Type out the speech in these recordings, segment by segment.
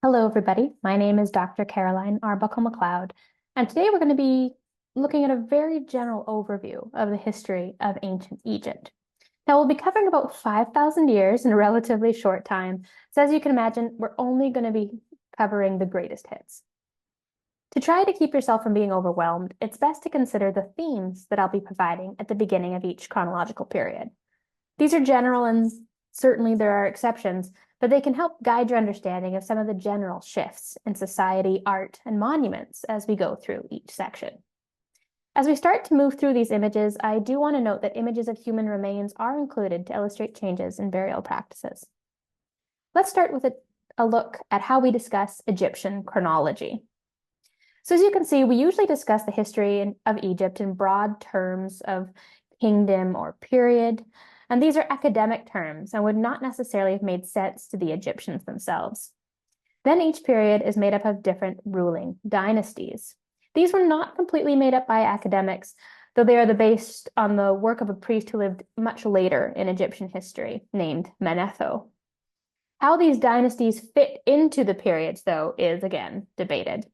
Hello, everybody. My name is Dr. Caroline Arbuckle McLeod, and today we're going to be looking at a very general overview of the history of ancient Egypt. Now, we'll be covering about 5,000 years in a relatively short time, so as you can imagine, we're only going to be covering the greatest hits. To try to keep yourself from being overwhelmed, it's best to consider the themes that I'll be providing at the beginning of each chronological period. These are general and certainly there are exceptions, but they can help guide your understanding of some of the general shifts in society, art, and monuments as we go through each section. As we start to move through these images, I do want to note that images of human remains are included to illustrate changes in burial practices. Let's start with a look at how we discuss Egyptian chronology. So as you can see, we usually discuss the history of Egypt in broad terms of kingdom or period, and these are academic terms and would not necessarily have made sense to the Egyptians themselves. Then each period is made up of different ruling dynasties. These were not completely made up by academics, though they are based on the work of a priest who lived much later in Egyptian history, named Manetho. How these dynasties fit into the periods, though, is again debated.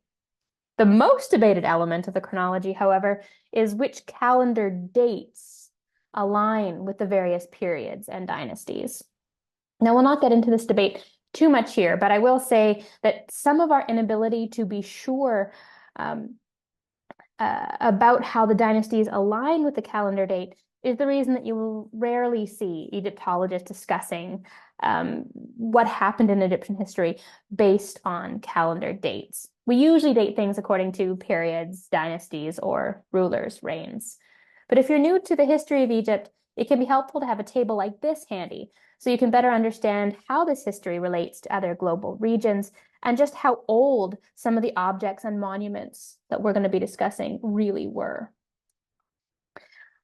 The most debated element of the chronology, however, is which calendar dates align with the various periods and dynasties. Now, we'll not get into this debate too much here, but I will say that some of our inability to be sure about how the dynasties align with the calendar date is the reason that you will rarely see Egyptologists discussing what happened in Egyptian history based on calendar dates. We usually date things according to periods, dynasties, or rulers' reigns. But if you're new to the history of Egypt, it can be helpful to have a table like this handy so you can better understand how this history relates to other global regions and just how old some of the objects and monuments that we're going to be discussing really were.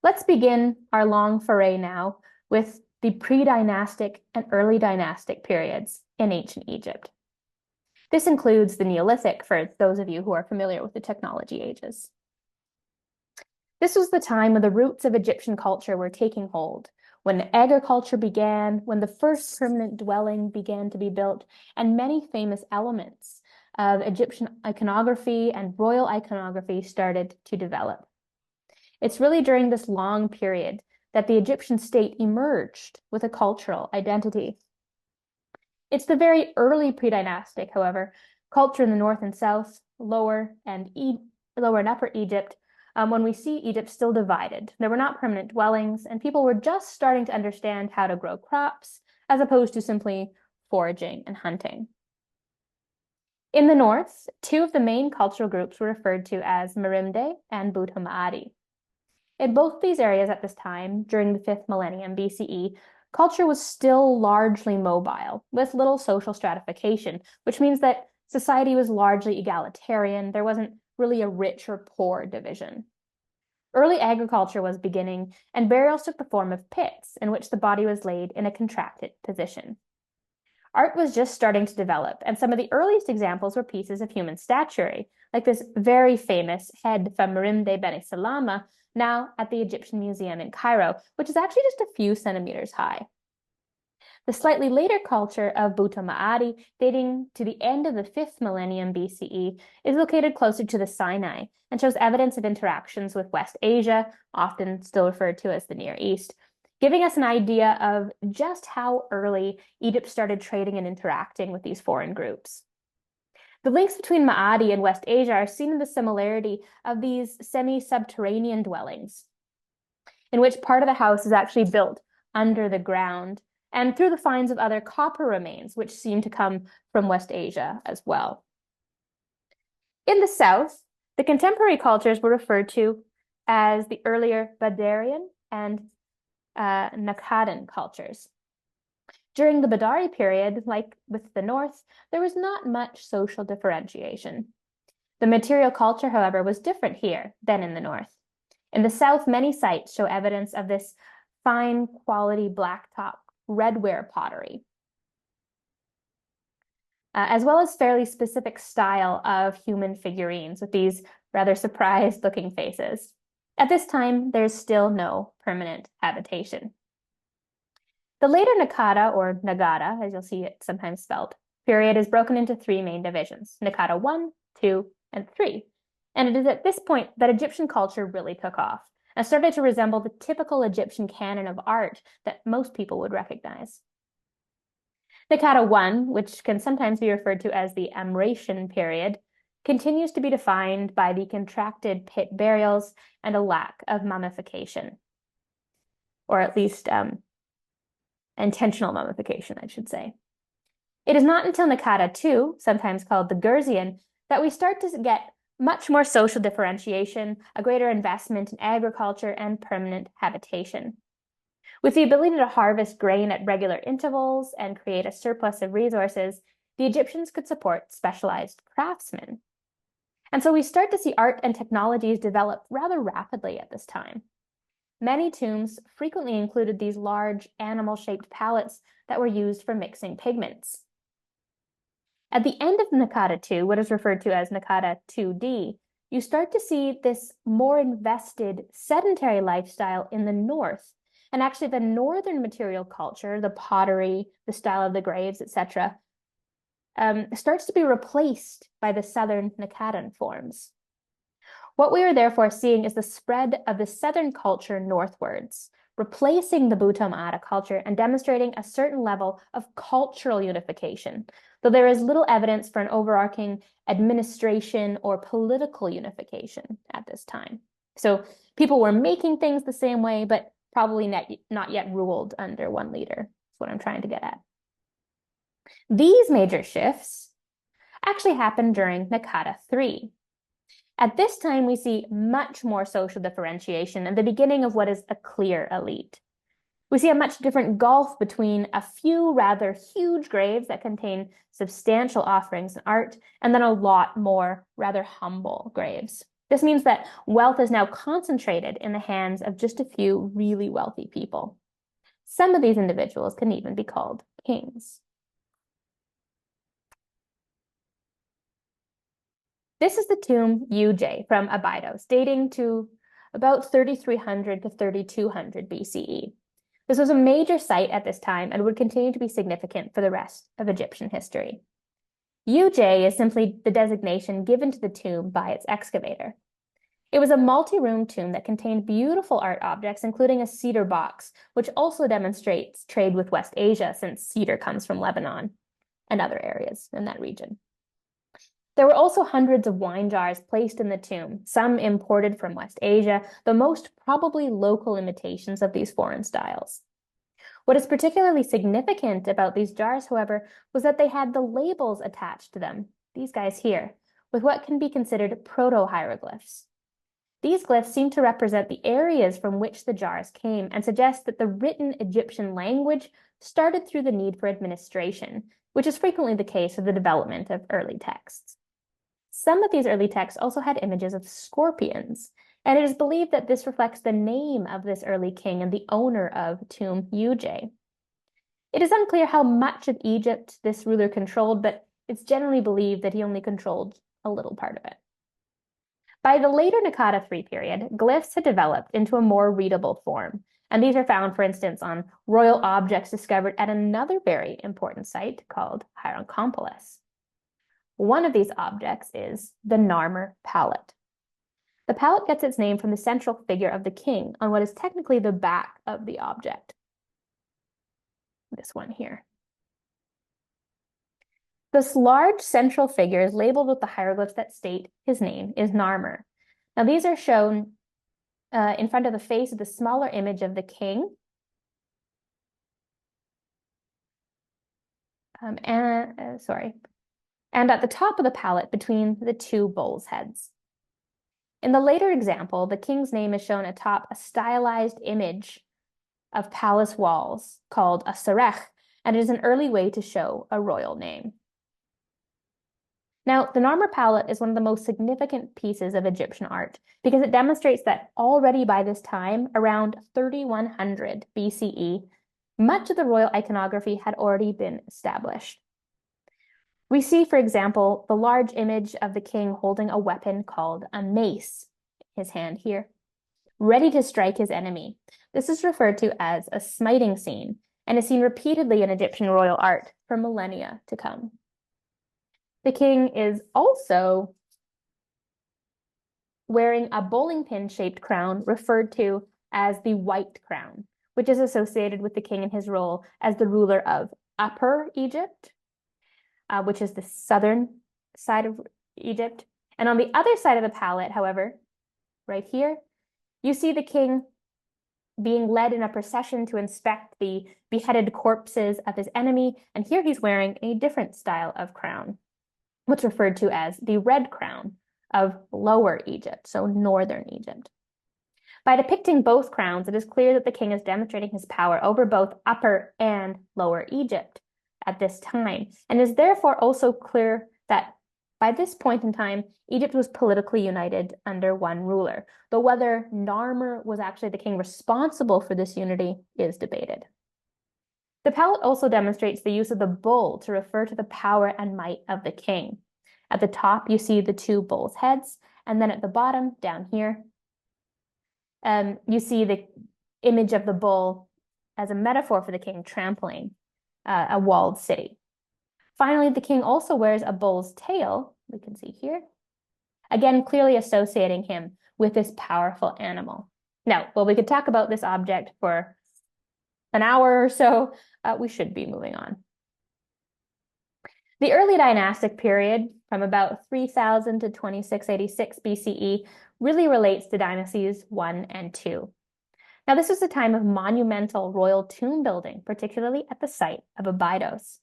Let's begin our long foray now with the pre-dynastic and early dynastic periods in ancient Egypt. This includes the Neolithic for those of you who are familiar with the technology ages. This was the time when the roots of Egyptian culture were taking hold, when agriculture began, when the first permanent dwelling began to be built, and many famous elements of Egyptian iconography and royal iconography started to develop. It's really during this long period that the Egyptian state emerged with a cultural identity. It's the very early pre-dynastic, however, culture in the north and south, lower and upper Egypt, when we see Egypt still divided. There were not permanent dwellings, and people were just starting to understand how to grow crops, as opposed to simply foraging and hunting. In the north, two of the main cultural groups were referred to as Merimde and Bhutto Ma'adi. In both these areas at this time, during the 5th millennium BCE, culture was still largely mobile, with little social stratification, which means that society was largely egalitarian. There wasn't really a rich or poor division. Early agriculture was beginning, and burials took the form of pits in which the body was laid in a contracted position. Art was just starting to develop, and some of the earliest examples were pieces of human statuary, like this very famous head from Merimde Beni Salama, now at the Egyptian Museum in Cairo, which is actually just a few centimeters high. The slightly later culture of Bhutto Ma'adi, dating to the end of the 5th millennium BCE, is located closer to the Sinai and shows evidence of interactions with West Asia, often still referred to as the Near East, giving us an idea of just how early Egypt started trading and interacting with these foreign groups. The links between Ma'adi and West Asia are seen in the similarity of these semi-subterranean dwellings, in which part of the house is actually built under the ground, and through the finds of other copper remains, which seem to come from West Asia as well. In the south, the contemporary cultures were referred to as the earlier Badarian and Naqadan cultures. During the Badari period, like with the north, there was not much social differentiation. The material culture, however, was different here than in the north. In the south, many sites show evidence of this fine quality blacktop redware pottery, as well as fairly specific style of human figurines with these rather surprised looking faces. At this time, there's still no permanent habitation. The later Naqada, or Nagada, as you'll see it sometimes spelled, period is broken into three main divisions: Naqada 1, 2, and 3. And it is at this point that Egyptian culture really took off and started to resemble the typical Egyptian canon of art that most people would recognize. Naqada 1, which can sometimes be referred to as the Amratian period, continues to be defined by the contracted pit burials and a lack of mummification, or at least intentional mummification, I should say. It is not until Naqada 2, sometimes called the Gurzian, that we start to get much more social differentiation, a greater investment in agriculture, and permanent habitation. With the ability to harvest grain at regular intervals and create a surplus of resources, the Egyptians could support specialized craftsmen. And so we start to see art and technologies develop rather rapidly at this time. Many tombs frequently included these large animal-shaped palettes that were used for mixing pigments. At the end of Naqada 2, what is referred to as Naqada 2D, you start to see this more invested sedentary lifestyle in the north. And actually the northern material culture, the pottery, the style of the graves, etc., starts to be replaced by the southern Naqadan forms. What we are therefore seeing is the spread of the southern culture northwards, replacing the Butom Ada culture and demonstrating a certain level of cultural unification, though there is little evidence for an overarching administration or political unification at this time. So people were making things the same way, but probably not yet ruled under one leader. That's what I'm trying to get at. These major shifts actually happened during Naqada 3. At this time, we see much more social differentiation and the beginning of what is a clear elite. We see a much different gulf between a few rather huge graves that contain substantial offerings and art, and then a lot more rather humble graves. This means that wealth is now concentrated in the hands of just a few really wealthy people. Some of these individuals can even be called kings. This is the tomb Uj from Abydos, dating to about 3300 to 3200 BCE. This was a major site at this time and would continue to be significant for the rest of Egyptian history. Uj is simply the designation given to the tomb by its excavator. It was a multi-room tomb that contained beautiful art objects, including a cedar box, which also demonstrates trade with West Asia, since cedar comes from Lebanon and other areas in that region. There were also hundreds of wine jars placed in the tomb, some imported from West Asia, though most probably local imitations of these foreign styles. What is particularly significant about these jars, however, was that they had the labels attached to them, these guys here, with what can be considered proto-hieroglyphs. These glyphs seem to represent the areas from which the jars came and suggest that the written Egyptian language started through the need for administration, which is frequently the case with the development of early texts. Some of these early texts also had images of scorpions, and it is believed that this reflects the name of this early king and the owner of Tomb Uj. It is unclear how much of Egypt this ruler controlled, but it's generally believed that he only controlled a little part of it. By the later Naqada 3 period, glyphs had developed into a more readable form, and these are found, for instance, on royal objects discovered at another very important site called Hierakonpolis. One of these objects is the Narmer palette. The palette gets its name from the central figure of the king on what is technically the back of the object. This one here. This large central figure is labeled with the hieroglyphs that state his name is Narmer. Now these are shown in front of the face of the smaller image of the king. And at the top of the palette between the two bulls' heads. In the later example, the king's name is shown atop a stylized image of palace walls called a sarech, and it is an early way to show a royal name. Now, the Narmer palette is one of the most significant pieces of Egyptian art because it demonstrates that already by this time, around 3100 BCE, much of the royal iconography had already been established. We see, for example, the large image of the king holding a weapon called a mace, his hand here, ready to strike his enemy. This is referred to as a smiting scene and is seen repeatedly in Egyptian royal art for millennia to come. The king is also wearing a bowling pin-shaped crown referred to as the white crown, which is associated with the king in his role as the ruler of Upper Egypt, which is the southern side of Egypt. And on the other side of the palette, however, right here, you see the king being led in a procession to inspect the beheaded corpses of his enemy. And here he's wearing a different style of crown, what's referred to as the red crown of Lower Egypt, so northern Egypt. By depicting both crowns, it is clear that the king is demonstrating his power over both Upper and Lower Egypt at this time, and is therefore also clear that by this point in time, Egypt was politically united under one ruler, though whether Narmer was actually the king responsible for this unity is debated. The palette also demonstrates the use of the bull to refer to the power and might of the king. At the top, you see the two bulls' heads, and then at the bottom, down here, you see the image of the bull as a metaphor for the king trampling a walled city. Finally, the king also wears a bull's tail, we can see here, again, clearly associating him with this powerful animal. Now, while we could talk about this object for an hour or so, we should be moving on. The early dynastic period, from about 3000 to 2686 BCE, really relates to dynasties 1 and 2. Now, this was a time of monumental royal tomb building, particularly at the site of Abydos.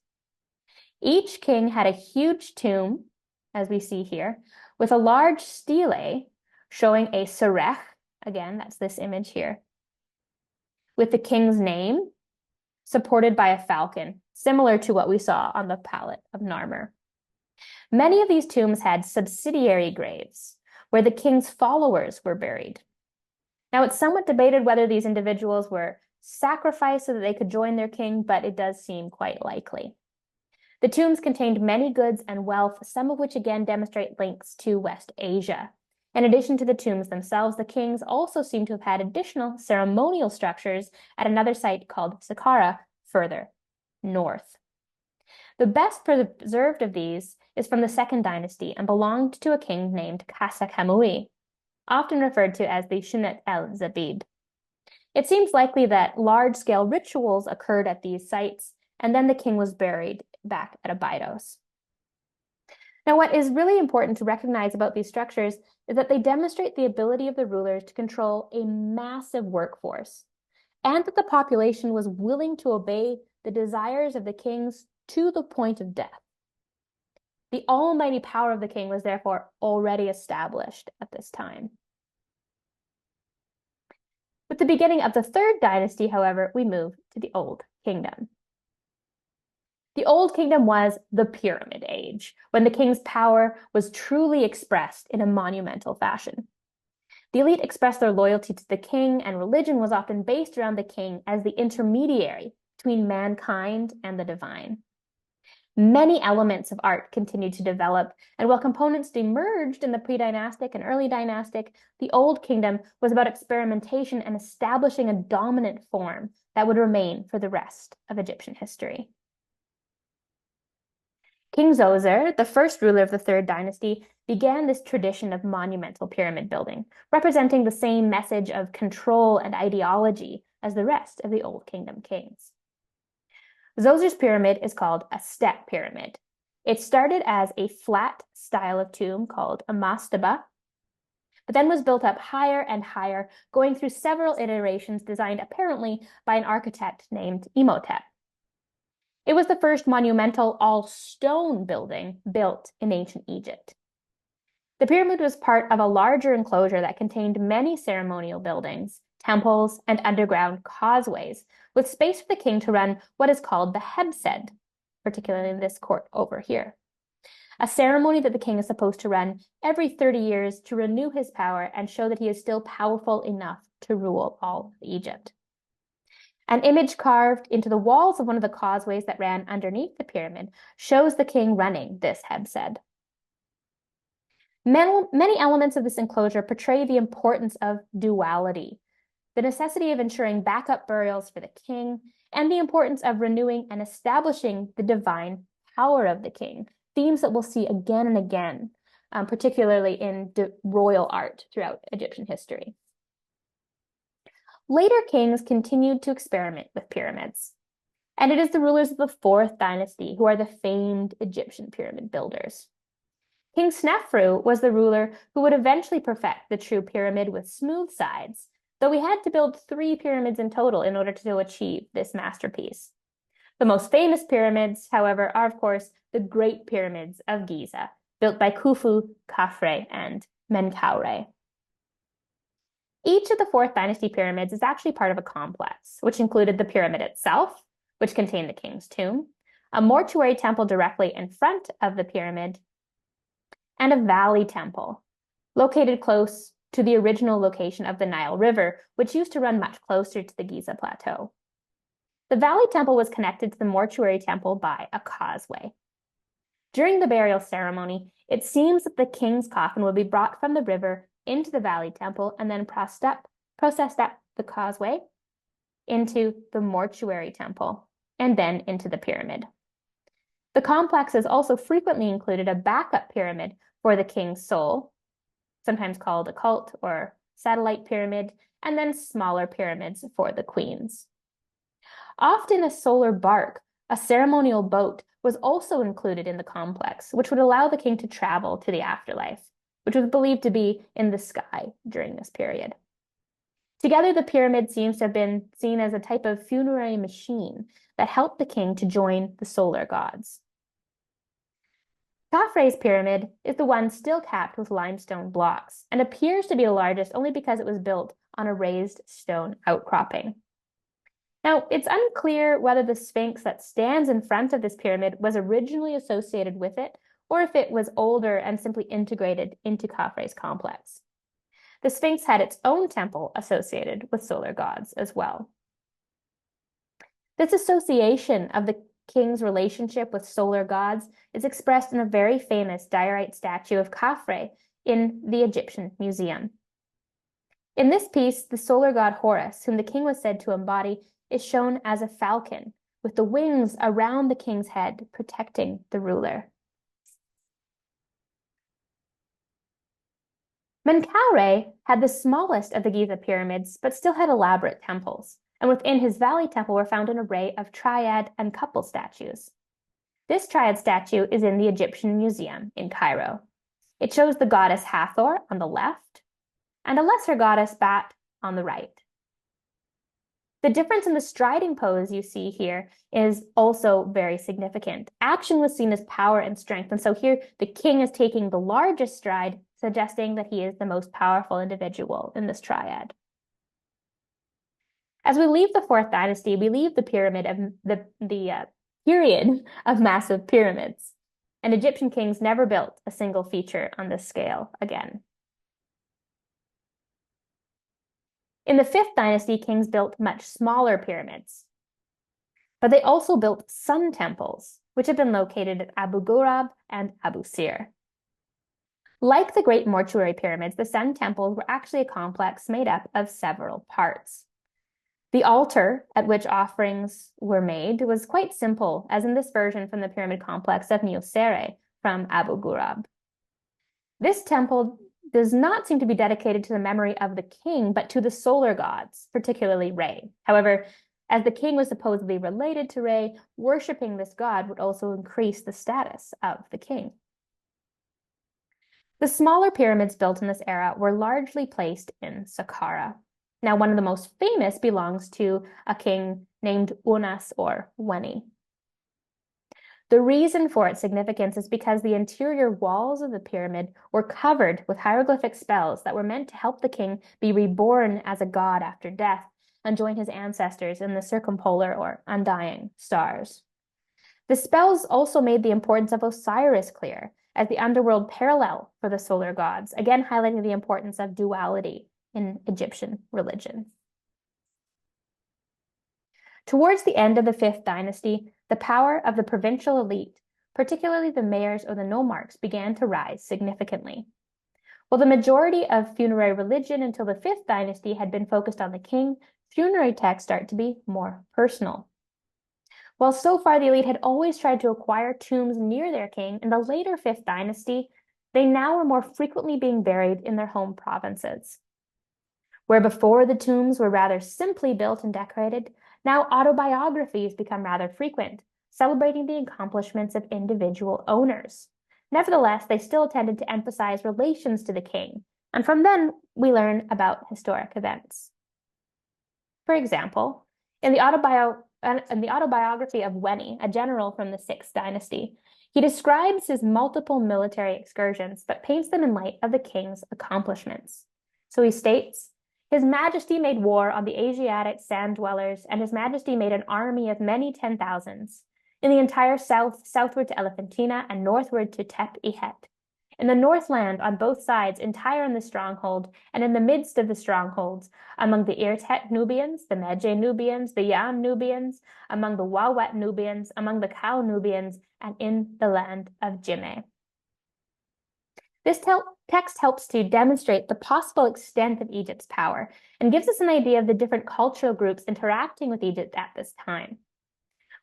Each king had a huge tomb, as we see here, with a large stele showing a serech, again, that's this image here, with the king's name, supported by a falcon, similar to what we saw on the palette of Narmer. Many of these tombs had subsidiary graves, where the king's followers were buried. Now, it's somewhat debated whether these individuals were sacrificed so that they could join their king, but it does seem quite likely. The tombs contained many goods and wealth, some of which again demonstrate links to West Asia. In addition to the tombs themselves, the kings also seem to have had additional ceremonial structures at another site called Saqqara, further north. The best preserved of these is from the Second Dynasty and belonged to a king named Kasa Kamui, often referred to as the Shunet el-Zabid. It seems likely that large-scale rituals occurred at these sites, and then the king was buried back at Abydos. Now, what is really important to recognize about these structures is that they demonstrate the ability of the rulers to control a massive workforce, and that the population was willing to obey the desires of the kings to the point of death. The almighty power of the king was therefore already established at this time. With the beginning of the Third Dynasty, however, we move to the Old Kingdom. The Old Kingdom was the Pyramid Age, when the king's power was truly expressed in a monumental fashion. The elite expressed their loyalty to the king, and religion was often based around the king as the intermediary between mankind and the divine. Many elements of art continued to develop, and while components emerged in the pre-dynastic and early dynastic, the Old Kingdom was about experimentation and establishing a dominant form that would remain for the rest of Egyptian history. King Zoser, the first ruler of the Third Dynasty, began this tradition of monumental pyramid building, representing the same message of control and ideology as the rest of the Old Kingdom kings. Zoser's pyramid is called a step pyramid. It started as a flat style of tomb called a mastaba, but then was built up higher and higher, going through several iterations designed apparently by an architect named Imhotep. It was the first monumental all-stone building built in ancient Egypt. The pyramid was part of a larger enclosure that contained many ceremonial buildings, temples, and underground causeways, with space for the king to run what is called the Hebsed, particularly in this court over here. A ceremony that the king is supposed to run every 30 years to renew his power and show that he is still powerful enough to rule all of Egypt. An image carved into the walls of one of the causeways that ran underneath the pyramid shows the king running this Hebsed. Many elements of this enclosure portray the importance of duality, the necessity of ensuring backup burials for the king, and the importance of renewing and establishing the divine power of the king. themes that we'll see again and again, particularly in royal art throughout Egyptian history. Later kings continued to experiment with pyramids, and it is the rulers of the 4th dynasty who are the famed Egyptian pyramid builders. King Snefru was the ruler who would eventually perfect the true pyramid with smooth sides, though he had to build 3 pyramids in total in order to achieve this masterpiece. The most famous pyramids, however, are of course the Great Pyramids of Giza, built by Khufu, Khafre, and Menkaure. Each of the 4th dynasty pyramids is actually part of a complex, which included the pyramid itself, which contained the king's tomb, a mortuary temple directly in front of the pyramid, and a valley temple, located close to the original location of the Nile River, which used to run much closer to the Giza Plateau. The valley temple was connected to the mortuary temple by a causeway. During the burial ceremony, it seems that the king's coffin would be brought from the river into the valley temple and then processed up the causeway into the mortuary temple and then into the pyramid. The complexes also frequently included a backup pyramid for the king's soul, sometimes called a cult or satellite pyramid, and then smaller pyramids for the queens. Often a solar bark, a ceremonial boat, was also included in the complex, which would allow the king to travel to the afterlife, which was believed to be in the sky during this period. Together, the pyramid seems to have been seen as a type of funerary machine that helped the king to join the solar gods. Khafre's pyramid is the one still capped with limestone blocks and appears to be the largest only because it was built on a raised stone outcropping. Now, it's unclear whether the Sphinx that stands in front of this pyramid was originally associated with it, or if it was older and simply integrated into Khafre's complex. The Sphinx had its own temple associated with solar gods as well. This association of the king's relationship with solar gods is expressed in a very famous diorite statue of Khafre in the Egyptian Museum. In this piece, the solar god Horus, whom the king was said to embody, is shown as a falcon with the wings around the king's head protecting the ruler. Menkaure had the smallest of the Giza pyramids, but still had elaborate temples, and within his valley temple were found an array of triad and couple statues. This triad statue is in the Egyptian Museum in Cairo. It shows the goddess Hathor on the left and a lesser goddess Bat on the right. The difference in the striding pose you see here is also very significant. Action was seen as power and strength, and so here the king is taking the largest stride, suggesting that he is the most powerful individual in this triad. As we leave the 4th dynasty, we leave the pyramid of the period of massive pyramids, and Egyptian kings never built a single feature on this scale again. In the 5th dynasty, kings built much smaller pyramids, but they also built sun temples, which have been located at Abu Ghurab and Abu Sir. Like the great mortuary pyramids, the sun temples were actually a complex made up of several parts. The altar at which offerings were made was quite simple, as in this version from the pyramid complex of Niosere from Abu Ghurab. This temple does not seem to be dedicated to the memory of the king, but to the solar gods, particularly Re. However, as the king was supposedly related to Re, worshipping this god would also increase the status of the king. The smaller pyramids built in this era were largely placed in Saqqara. Now, one of the most famous belongs to a king named Unas or Weni. The reason for its significance is because the interior walls of the pyramid were covered with hieroglyphic spells that were meant to help the king be reborn as a god after death and join his ancestors in the circumpolar or undying stars. The spells also made the importance of Osiris clear as the underworld parallel for the solar gods, again highlighting the importance of duality in Egyptian religion. Towards the end of the 5th dynasty, the power of the provincial elite, particularly the mayors or the nomarchs, began to rise significantly. While the majority of funerary religion until the 5th dynasty had been focused on the king, funerary texts start to be more personal. While so far the elite had always tried to acquire tombs near their king, in the later 5th dynasty, they now were more frequently being buried in their home provinces. Where before the tombs were rather simply built and decorated, now autobiographies become rather frequent, celebrating the accomplishments of individual owners. Nevertheless, they still tended to emphasize relations to the king, and from them we learn about historic events. For example, in the autobiography of Weni, a general from the 6th dynasty, he describes his multiple military excursions, but paints them in light of the king's accomplishments. So he states, His Majesty made war on the Asiatic sand dwellers, and His Majesty made an army of many 10,000s in the entire south, southward to Elephantina, and northward to Tep-Ihet. In the Northland, on both sides, entire in the stronghold, and in the midst of the strongholds, among the Irtet Nubians, the Medjay Nubians, the Yan Nubians, among the Wawet Nubians, among the Kau Nubians, and in the land of Jimeh. This text helps to demonstrate the possible extent of Egypt's power and gives us an idea of the different cultural groups interacting with Egypt at this time.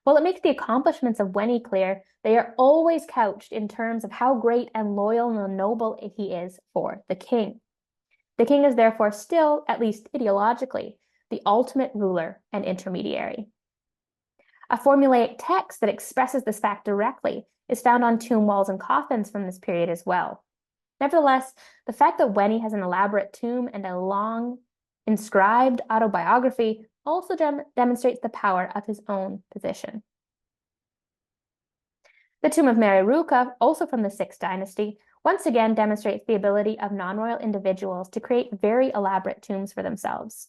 While it makes the accomplishments of Weni clear, they are always couched in terms of how great and loyal and noble he is for the king. The king is therefore still, at least ideologically, the ultimate ruler and intermediary. A formulaic text that expresses this fact directly is found on tomb walls and coffins from this period as well. Nevertheless, the fact that Weni has an elaborate tomb and a long inscribed autobiography also demonstrates the power of his own position. The tomb of Mereruka, also from the 6th dynasty, once again demonstrates the ability of non-royal individuals to create very elaborate tombs for themselves.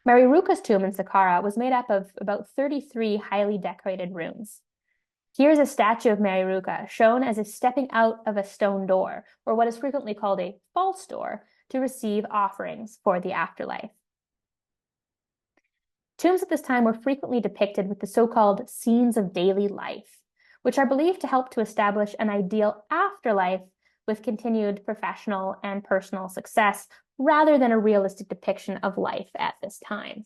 Mereruka's tomb in Saqqara was made up of about 33 highly decorated rooms. Here's a statue of Mereruka shown as if stepping out of a stone door, or what is frequently called a false door, to receive offerings for the afterlife. Tombs at this time were frequently depicted with the so-called scenes of daily life, which are believed to help to establish an ideal afterlife with continued professional and personal success, rather than a realistic depiction of life at this time.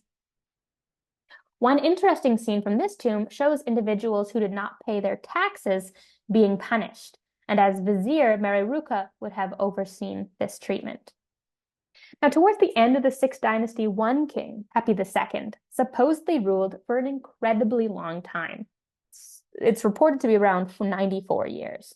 One interesting scene from this tomb shows individuals who did not pay their taxes being punished, and as vizier, Mereruka would have overseen this treatment. Now, towards the end of the 6th dynasty, one king, Pepi II, supposedly ruled for an incredibly long time. It's reported to be around 94 years.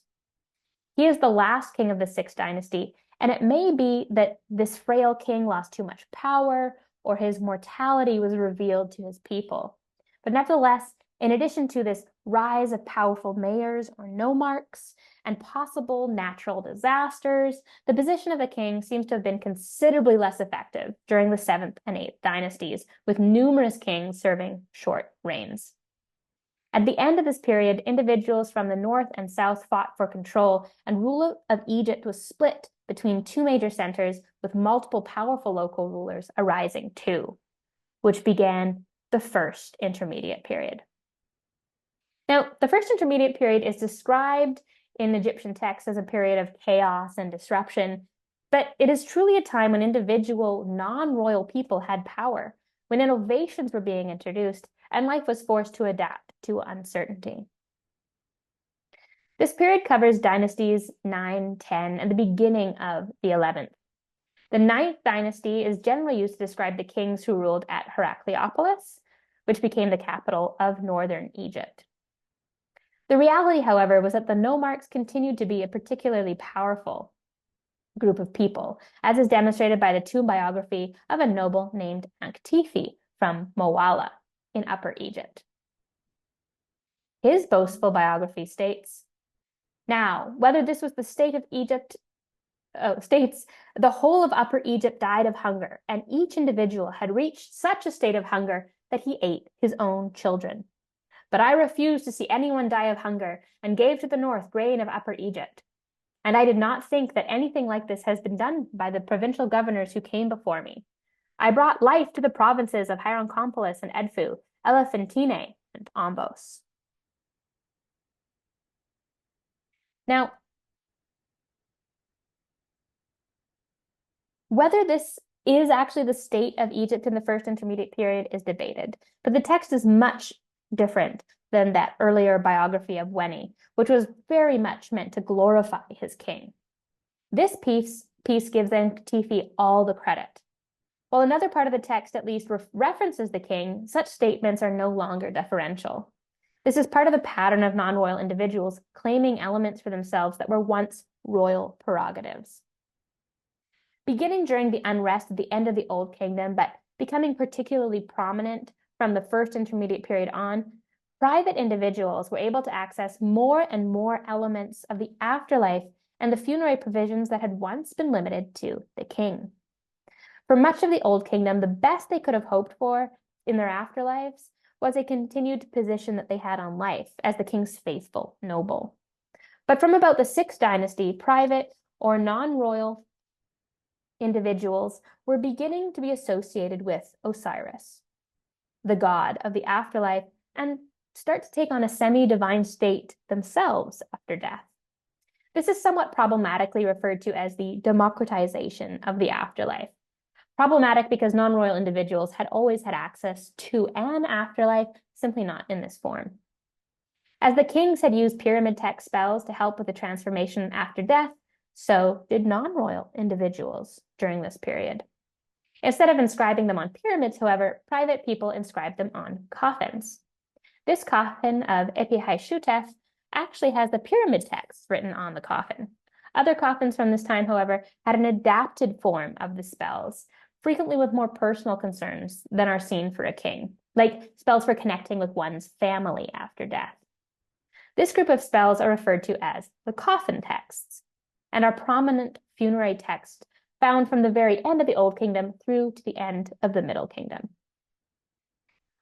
He is the last king of the 6th dynasty, and it may be that this frail king lost too much power or his mortality was revealed to his people. But nevertheless, in addition to this rise of powerful mayors or nomarchs and possible natural disasters, the position of the king seems to have been considerably less effective during the 7th and 8th dynasties, with numerous kings serving short reigns. At the end of this period, individuals from the north and south fought for control, and rule of Egypt was split between two major centers, with multiple powerful local rulers arising too, which began the First Intermediate Period. Now, the First Intermediate Period is described in Egyptian texts as a period of chaos and disruption, but it is truly a time when individual non-royal people had power, when innovations were being introduced, and life was forced to adapt to uncertainty. This period covers dynasties 9, 10, and the beginning of the 11th. The 9th dynasty is generally used to describe the kings who ruled at Heracleopolis, which became the capital of northern Egypt. The reality, however, was that the nomarchs continued to be a particularly powerful group of people, as is demonstrated by the tomb biography of a noble named Anktifi from Mawala in Upper Egypt. His boastful biography states, "Now, whether this was the state of Egypt, states, the whole of Upper Egypt died of hunger, and each individual had reached such a state of hunger that he ate his own children. But I refused to see anyone die of hunger, and gave to the north grain of Upper Egypt. And I did not think that anything like this has been done by the provincial governors who came before me. I brought life to the provinces of Hierakonpolis and Edfu, Elephantine, and Ombos." Now, whether this is actually the state of Egypt in the First Intermediate Period is debated, but the text is much different than that earlier biography of Weni, which was very much meant to glorify his king. This piece gives Antifi all the credit. While another part of the text at least references the king, such statements are no longer deferential. This is part of the pattern of non-royal individuals claiming elements for themselves that were once royal prerogatives. Beginning during the unrest at the end of the Old Kingdom, but becoming particularly prominent from the First Intermediate Period on, private individuals were able to access more and more elements of the afterlife and the funerary provisions that had once been limited to the king. For much of the Old Kingdom, the best they could have hoped for in their afterlives was a continued position that they had on life as the king's faithful noble. But from about the 6th dynasty, private or non-royal individuals were beginning to be associated with Osiris, the god of the afterlife, and start to take on a semi-divine state themselves after death. This is somewhat problematically referred to as the democratization of the afterlife. Problematic because non-royal individuals had always had access to an afterlife, simply not in this form. As the kings had used pyramid text spells to help with the transformation after death, so did non-royal individuals during this period. Instead of inscribing them on pyramids, however, private people inscribed them on coffins. This coffin of Epi-Hai-Shutef actually has the pyramid text written on the coffin. Other coffins from this time, however, had an adapted form of the spells, frequently with more personal concerns than are seen for a king, like spells for connecting with one's family after death. This group of spells are referred to as the coffin texts, and are prominent funerary texts found from the very end of the Old Kingdom through to the end of the Middle Kingdom.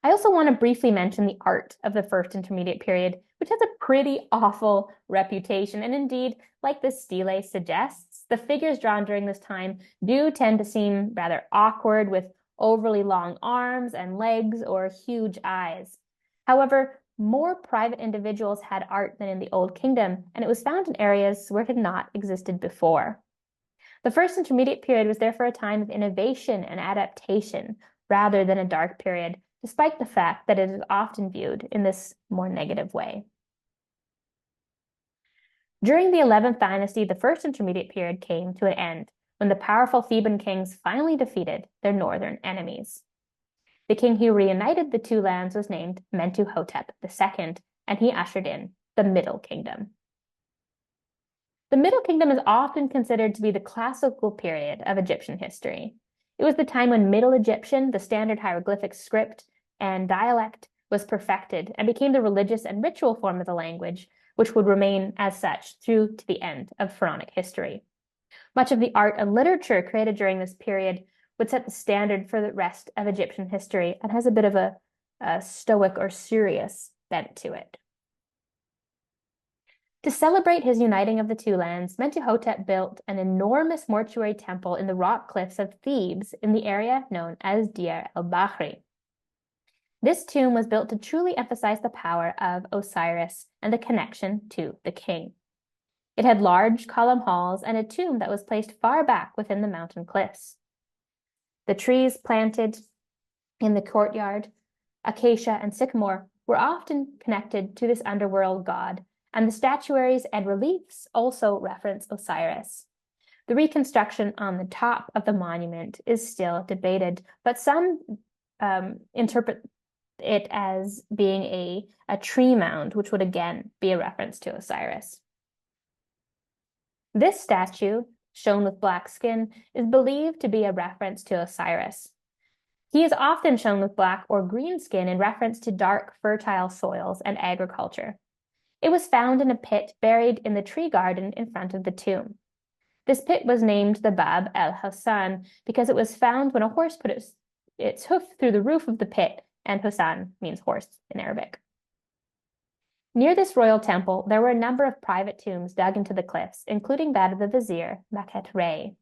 I also want to briefly mention the art of the First Intermediate Period, which has a pretty awful reputation. And indeed, like the stele suggests, the figures drawn during this time do tend to seem rather awkward with overly long arms and legs or huge eyes. However, more private individuals had art than in the Old Kingdom, and it was found in areas where it had not existed before. The First Intermediate Period was therefore a time of innovation and adaptation rather than a dark period, despite the fact that it is often viewed in this more negative way. During the 11th dynasty, the First Intermediate Period came to an end when the powerful Theban kings finally defeated their northern enemies. The king who reunited the two lands was named Mentuhotep II, and he ushered in the Middle Kingdom. The Middle Kingdom is often considered to be the classical period of Egyptian history. It was the time when Middle Egyptian, the standard hieroglyphic script and dialect, was perfected and became the religious and ritual form of the language, which would remain as such through to the end of Pharaonic history. Much of the art and literature created during this period would set the standard for the rest of Egyptian history and has a bit of a stoic or serious bent to it. To celebrate his uniting of the two lands, Mentuhotep built an enormous mortuary temple in the rock cliffs of Thebes in the area known as Deir el-Bahri. This tomb was built to truly emphasize the power of Osiris and the connection to the king. It had large column halls and a tomb that was placed far back within the mountain cliffs. The trees planted in the courtyard, acacia and sycamore, were often connected to this underworld god, and the statuaries and reliefs also reference Osiris. The reconstruction on the top of the monument is still debated, but some interpret it as being a tree mound, which would again be a reference to Osiris. This statue, shown with black skin, is believed to be a reference to Osiris. He is often shown with black or green skin in reference to dark, fertile soils and agriculture. It was found in a pit buried in the tree garden in front of the tomb. This pit was named the Bab el-Hussan because it was found when a horse put its hoof through the roof of the pit, and Hussan means horse in Arabic. Near this royal temple, there were a number of private tombs dug into the cliffs, including that of the vizier, Becket Rey.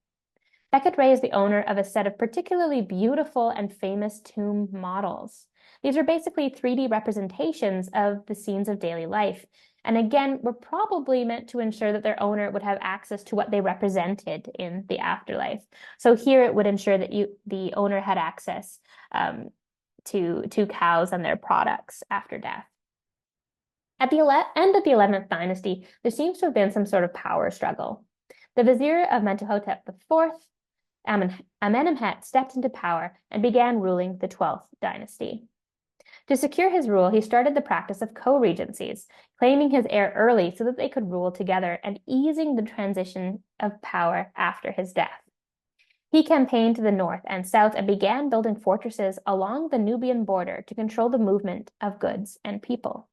Becket Rey is the owner of a set of particularly beautiful and famous tomb models. These are basically 3D representations of the scenes of daily life, and again, were probably meant to ensure that their owner would have access to what they represented in the afterlife. So here it would ensure that the owner had access to cows and their products after death. At the end of the 11th dynasty, there seems to have been some sort of power struggle. The vizier of Mentuhotep IV, Amenemhet, stepped into power and began ruling the 12th dynasty. To secure his rule, he started the practice of co-regencies, claiming his heir early so that they could rule together and easing the transition of power after his death. He campaigned to the north and south and began building fortresses along the Nubian border to control the movement of goods and people.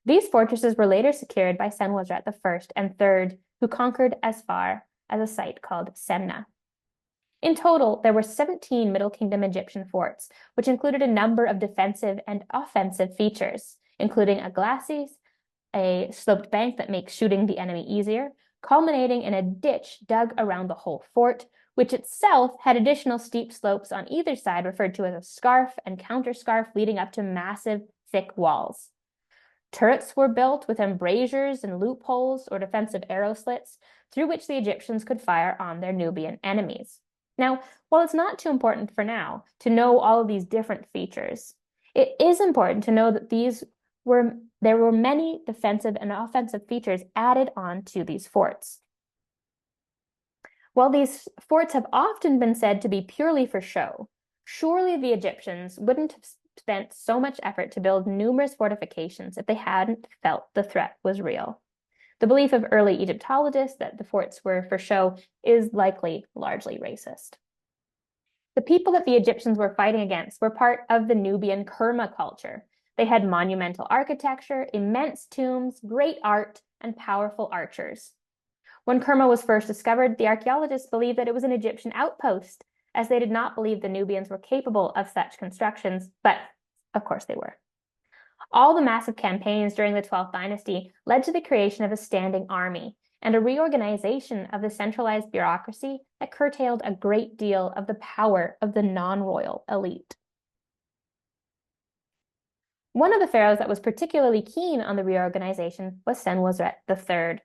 These fortresses were later secured by Senwosret I and III, who conquered as far as a site called Semna. In total, there were 17 Middle Kingdom Egyptian forts, which included a number of defensive and offensive features, including a glacis, a sloped bank that makes shooting the enemy easier, culminating in a ditch dug around the whole fort, which itself had additional steep slopes on either side referred to as a scarf and counterscarf leading up to massive, thick walls. Turrets were built with embrasures and loopholes or defensive arrow slits through which the Egyptians could fire on their Nubian enemies. Now, while it's not too important for now to know all of these different features, it is important to know that there were many defensive and offensive features added on to these forts. While these forts have often been said to be purely for show, surely the Egyptians wouldn't have spent so much effort to build numerous fortifications if they hadn't felt the threat was real. The belief of early Egyptologists that the forts were for show is likely largely racist. The people that the Egyptians were fighting against were part of the Nubian Kerma culture. They had monumental architecture, immense tombs, great art, and powerful archers. When Kerma was first discovered, the archaeologists believed that it was an Egyptian outpost, as they did not believe the Nubians were capable of such constructions, but of course they were. All the massive campaigns during the 12th dynasty led to the creation of a standing army and a reorganization of the centralized bureaucracy that curtailed a great deal of the power of the non-royal elite. One of the pharaohs that was particularly keen on the reorganization was Senwosret III.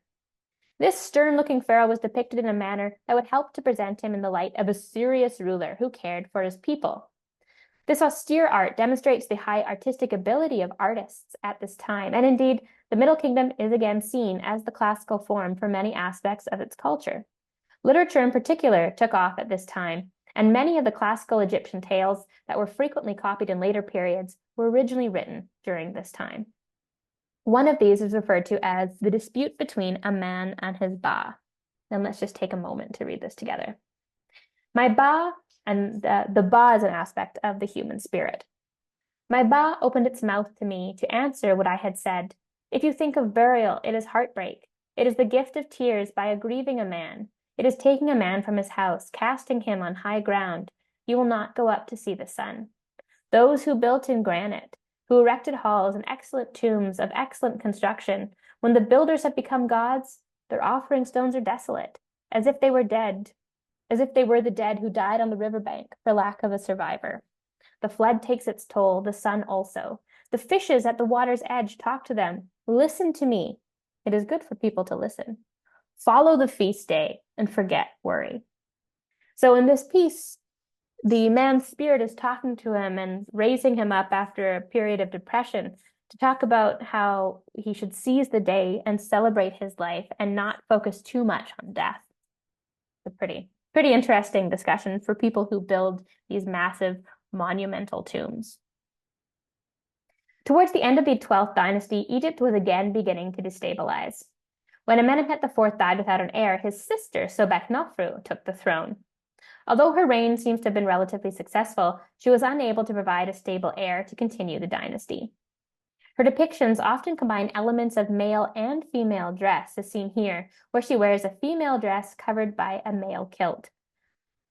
This stern-looking pharaoh was depicted in a manner that would help to present him in the light of a serious ruler who cared for his people. This austere art demonstrates the high artistic ability of artists at this time, and indeed, the Middle Kingdom is again seen as the classical form for many aspects of its culture. Literature in particular took off at this time, and many of the classical Egyptian tales that were frequently copied in later periods were originally written during this time. One of these is referred to as the dispute between a man and his Ba. And let's just take a moment to read this together. My Ba, and the Ba is an aspect of the human spirit. My Ba opened its mouth to me to answer what I had said. If you think of burial, it is heartbreak. It is the gift of tears by a grieving a man. It is taking a man from his house, casting him on high ground. You will not go up to see the sun. Those who built in granite, who erected halls and excellent tombs of excellent construction, when the builders have become gods, their offering stones are desolate, as if they were dead, as if they were the dead who died on the riverbank for lack of a survivor. The flood takes its toll, the sun also. The fishes at the water's edge talk to them. Listen to me. It is good for people to listen. Follow the feast day and forget worry. So in this piece, the man's spirit is talking to him and raising him up after a period of depression to talk about how he should seize the day and celebrate his life and not focus too much on death. It's a pretty interesting discussion for people who build these massive monumental tombs. Towards the end of the 12th dynasty, Egypt was again beginning to destabilize. When Amenemhet IV died without an heir, his sister, Sobek-Nofru, took the throne. Although her reign seems to have been relatively successful, she was unable to provide a stable heir to continue the dynasty. Her depictions often combine elements of male and female dress, as seen here, where she wears a female dress covered by a male kilt.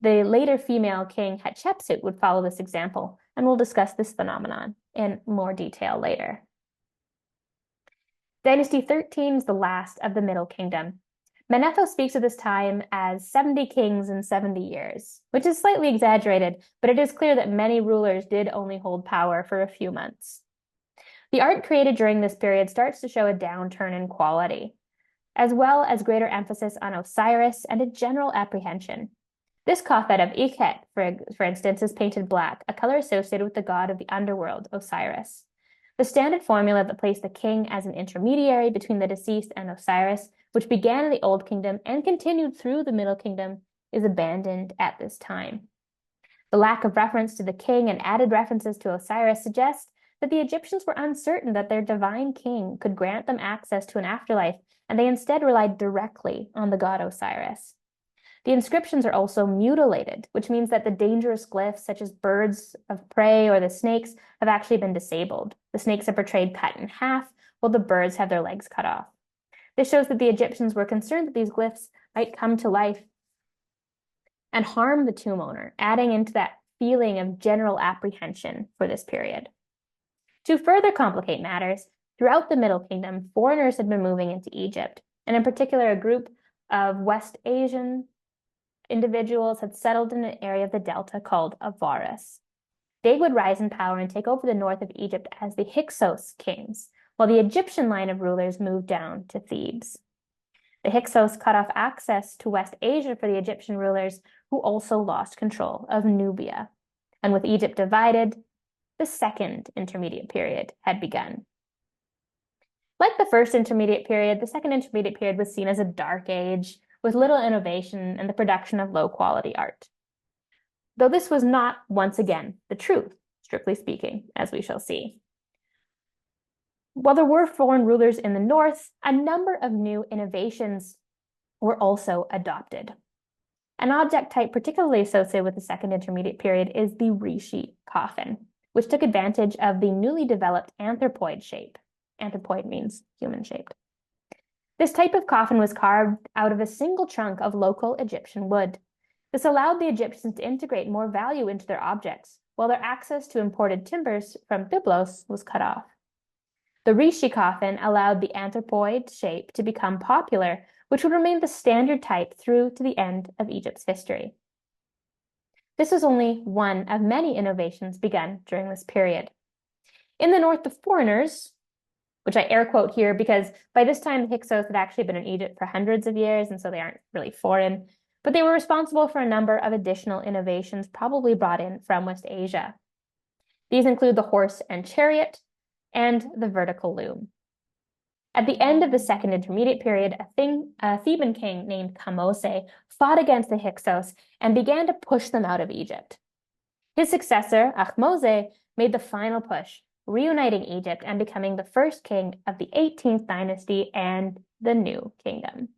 The later female king Hatshepsut would follow this example, and we'll discuss this phenomenon in more detail later. Dynasty 13 is the last of the Middle Kingdom. Manetho speaks of this time as 70 kings in 70 years, which is slightly exaggerated, but it is clear that many rulers did only hold power for a few months. The art created during this period starts to show a downturn in quality, as well as greater emphasis on Osiris and a general apprehension. This Kafed of Iket, for instance, is painted black, a color associated with the god of the underworld, Osiris. The standard formula that placed the king as an intermediary between the deceased and Osiris, which began in the Old Kingdom and continued through the Middle Kingdom, is abandoned at this time. The lack of reference to the king and added references to Osiris suggest that the Egyptians were uncertain that their divine king could grant them access to an afterlife, and they instead relied directly on the god Osiris. The inscriptions are also mutilated, which means that the dangerous glyphs, such as birds of prey or the snakes, have actually been disabled. The snakes are portrayed cut in half, while the birds have their legs cut off. This shows that the Egyptians were concerned that these glyphs might come to life and harm the tomb owner, adding into that feeling of general apprehension for this period. To further complicate matters, throughout the Middle Kingdom, foreigners had been moving into Egypt, and in particular, a group of West Asian individuals had settled in an area of the Delta called Avaris. They would rise in power and take over the north of Egypt as the Hyksos kings, while the Egyptian line of rulers moved down to Thebes. The Hyksos cut off access to West Asia for the Egyptian rulers, who also lost control of Nubia. And with Egypt divided, the second intermediate period had begun. Like the first intermediate period, the second intermediate period was seen as a dark age with little innovation and the production of low-quality art. Though this was not, once again, the truth, strictly speaking, as we shall see. While there were foreign rulers in the north, a number of new innovations were also adopted. An object type particularly associated with the second intermediate period is the rishi coffin, which took advantage of the newly developed anthropoid shape. Anthropoid means human-shaped. This type of coffin was carved out of a single trunk of local Egyptian wood. This allowed the Egyptians to integrate more value into their objects, while their access to imported timbers from Byblos was cut off. The rishi coffin allowed the anthropoid shape to become popular, which would remain the standard type through to the end of Egypt's history. This was only one of many innovations begun during this period. In the north, the foreigners, which I air quote here because by this time the Hyksos had actually been in Egypt for hundreds of years, and so they aren't really foreign, but they were responsible for a number of additional innovations probably brought in from West Asia. These include the horse and chariot and the vertical loom. At the end of the second intermediate period, a Theban king named Kamose fought against the Hyksos and began to push them out of Egypt. His successor, Ahmose, made the final push, reuniting Egypt and becoming the first king of the 18th dynasty and the New Kingdom.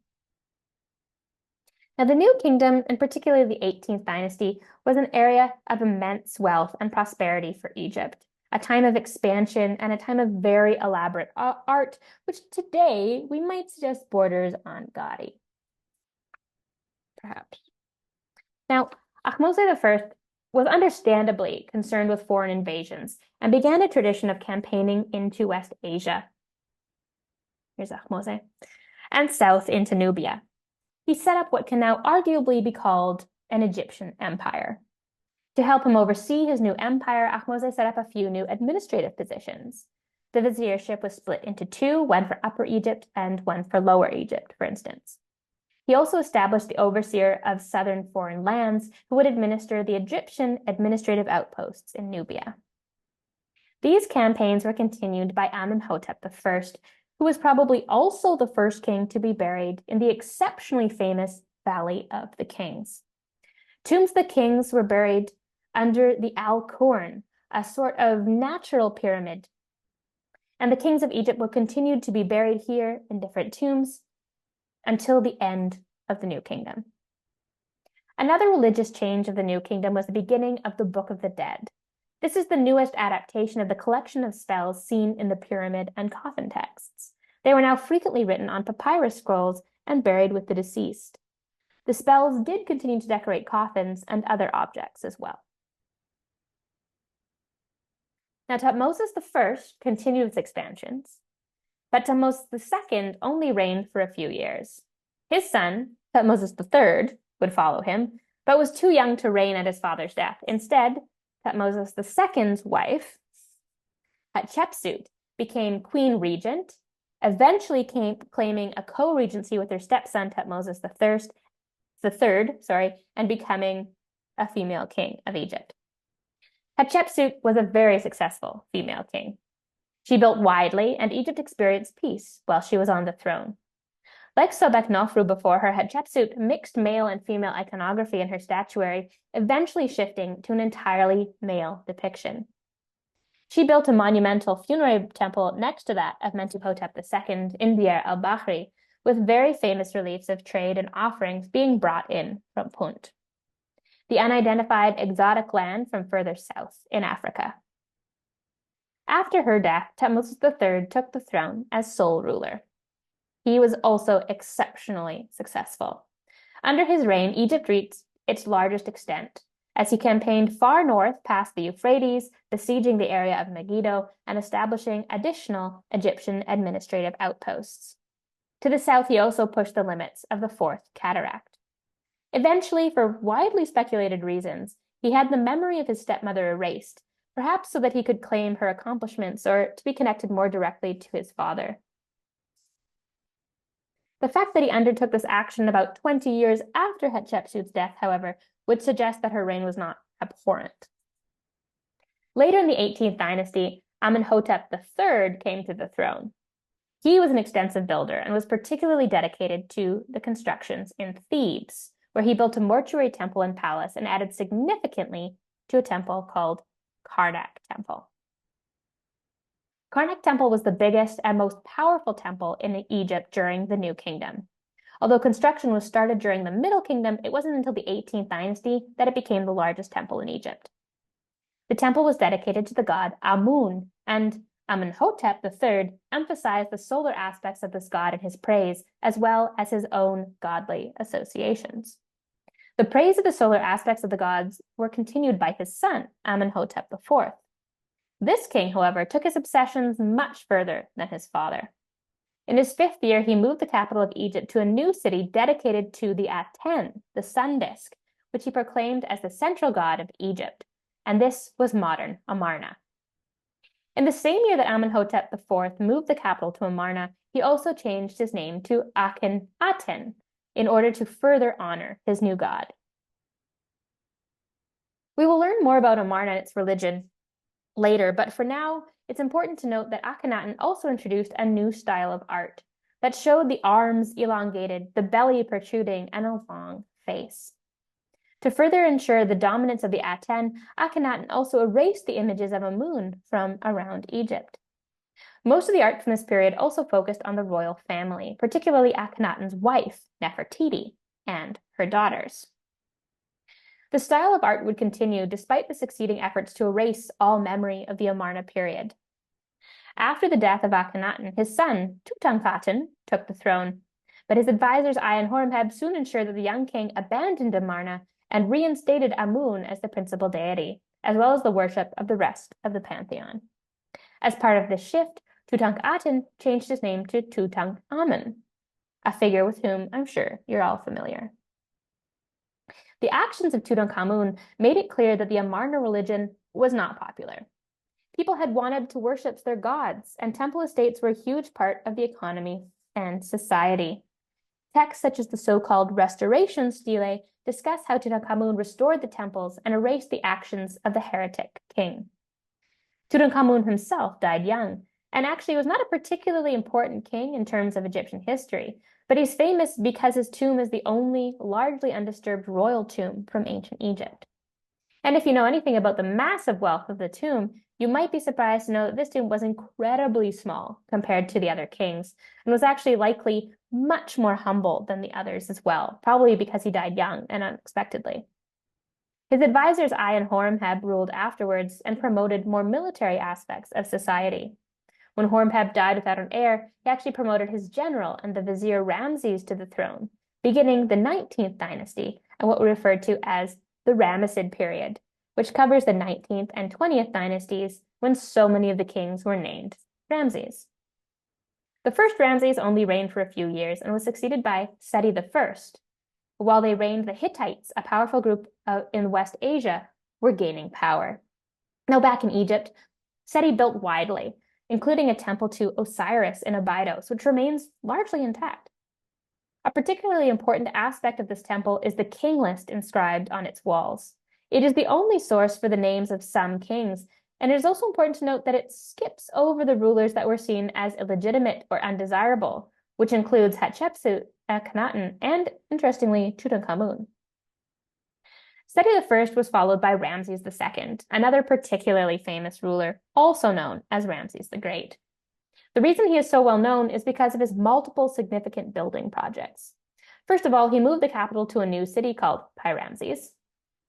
Now, the New Kingdom, and particularly the 18th dynasty, was an area of immense wealth and prosperity for Egypt, a time of expansion and a time of very elaborate art, which today we might suggest borders on gaudy, perhaps. Now, Ahmose I was understandably concerned with foreign invasions and began a tradition of campaigning into West Asia. Here's Ahmose, and south into Nubia. He set up what can now arguably be called an Egyptian empire. To help him oversee his new empire, Ahmose set up a few new administrative positions. The viziership was split into two, one for Upper Egypt and one for Lower Egypt, for instance. He also established the overseer of southern foreign lands, who would administer the Egyptian administrative outposts in Nubia. These campaigns were continued by Amenhotep I, who was probably also the first king to be buried in the exceptionally famous Valley of the Kings. Tombs of the kings were buried under the Al-Qurn, a sort of natural pyramid, and the kings of Egypt would continue to be buried here in different tombs until the end of the New Kingdom. Another religious change of the New Kingdom was the beginning of the Book of the Dead. This is the newest adaptation of the collection of spells seen in the pyramid and coffin texts. They were now frequently written on papyrus scrolls and buried with the deceased. The spells did continue to decorate coffins and other objects as well. Now, Thutmose I continued its expansions, but Thutmose II only reigned for a few years. His son, Thutmose III, would follow him, but was too young to reign at his father's death. Instead, Thutmose II's wife, Hatshepsut, became queen regent, eventually claiming a co-regency with her stepson, Thutmose and becoming a female king of Egypt. Hatshepsut was a very successful female king. She built widely, and Egypt experienced peace while she was on the throne. Like Sobek-Nofru before her, Hatshepsut mixed male and female iconography in her statuary, eventually shifting to an entirely male depiction. She built a monumental funerary temple next to that of Mentuhotep II in Deir el-Bahri, with very famous reliefs of trade and offerings being brought in from Punt, the unidentified exotic land from further south in Africa. After her death, Thutmose III took the throne as sole ruler. He was also exceptionally successful. Under his reign, Egypt reached its largest extent, as he campaigned far north past the Euphrates, besieging the area of Megiddo and establishing additional Egyptian administrative outposts. To the south, he also pushed the limits of the Fourth Cataract. Eventually, for widely speculated reasons, he had the memory of his stepmother erased, perhaps so that he could claim her accomplishments or to be connected more directly to his father. The fact that he undertook this action about 20 years after Hatshepsut's death, however, would suggest that her reign was not abhorrent. Later in the 18th dynasty, Amenhotep III came to the throne. He was an extensive builder and was particularly dedicated to the constructions in Thebes, where he built a mortuary temple and palace and added significantly to a temple called Karnak Temple. Karnak Temple was the biggest and most powerful temple in Egypt during the New Kingdom. Although construction was started during the Middle Kingdom, it wasn't until the 18th dynasty that it became the largest temple in Egypt. The temple was dedicated to the god Amun, and Amenhotep III emphasized the solar aspects of this god in his praise, as well as his own godly associations. The praise of the solar aspects of the gods were continued by his son, Amenhotep IV. This king, however, took his obsessions much further than his father. In his 5th year, he moved the capital of Egypt to a new city dedicated to the Aten, the sun disk, which he proclaimed as the central god of Egypt, and this was modern Amarna. In the same year that Amenhotep IV moved the capital to Amarna, he also changed his name to Akhenaten in order to further honor his new god. We will learn more about Amarna and its religion later, but for now, it's important to note that Akhenaten also introduced a new style of art that showed the arms elongated, the belly protruding, and a long face. To further ensure the dominance of the Aten, Akhenaten also erased the images of Amun from around Egypt. Most of the art from this period also focused on the royal family, particularly Akhenaten's wife, Nefertiti, and her daughters. The style of art would continue despite the succeeding efforts to erase all memory of the Amarna period. After the death of Akhenaten, his son, Tutankhaten, took the throne, but his advisors Eye and Horemheb soon ensured that the young king abandoned Amarna and reinstated Amun as the principal deity, as well as the worship of the rest of the pantheon. As part of this shift, Tutankhaten changed his name to Tutankhamun, a figure with whom I'm sure you're all familiar. The actions of Tutankhamun made it clear that the Amarna religion was not popular. People had wanted to worship their gods, and temple estates were a huge part of the economy and society. Texts such as the so-called Restoration Stele discuss how Tutankhamun restored the temples and erased the actions of the heretic king. Tutankhamun himself died young, and actually was not a particularly important king in terms of Egyptian history, but he's famous because his tomb is the only largely undisturbed royal tomb from ancient Egypt. And if you know anything about the massive wealth of the tomb, you might be surprised to know that this tomb was incredibly small compared to the other kings, and was actually likely much more humble than the others as well, probably because he died young and unexpectedly. His advisors Eye and Horemheb ruled afterwards and promoted more military aspects of society. When Horemheb died without an heir, he actually promoted his general and the vizier Ramses to the throne, beginning the 19th dynasty and what we refer to as the Ramessid period, which covers the 19th and 20th dynasties when so many of the kings were named Ramses. The first Ramses only reigned for a few years and was succeeded by Seti I. While they reigned, the Hittites, a powerful group in West Asia, were gaining power. Now back in Egypt, Seti built widely, including a temple to Osiris in Abydos, which remains largely intact. A particularly important aspect of this temple is the king list inscribed on its walls. It is the only source for the names of some kings, and it is also important to note that it skips over the rulers that were seen as illegitimate or undesirable, which includes Hatshepsut, Akhenaten, and, interestingly, Tutankhamun. Seti I was followed by Ramses II, another particularly famous ruler, also known as Ramses the Great. The reason he is so well known is because of his multiple significant building projects. First of all, he moved the capital to a new city called Pi-Ramses,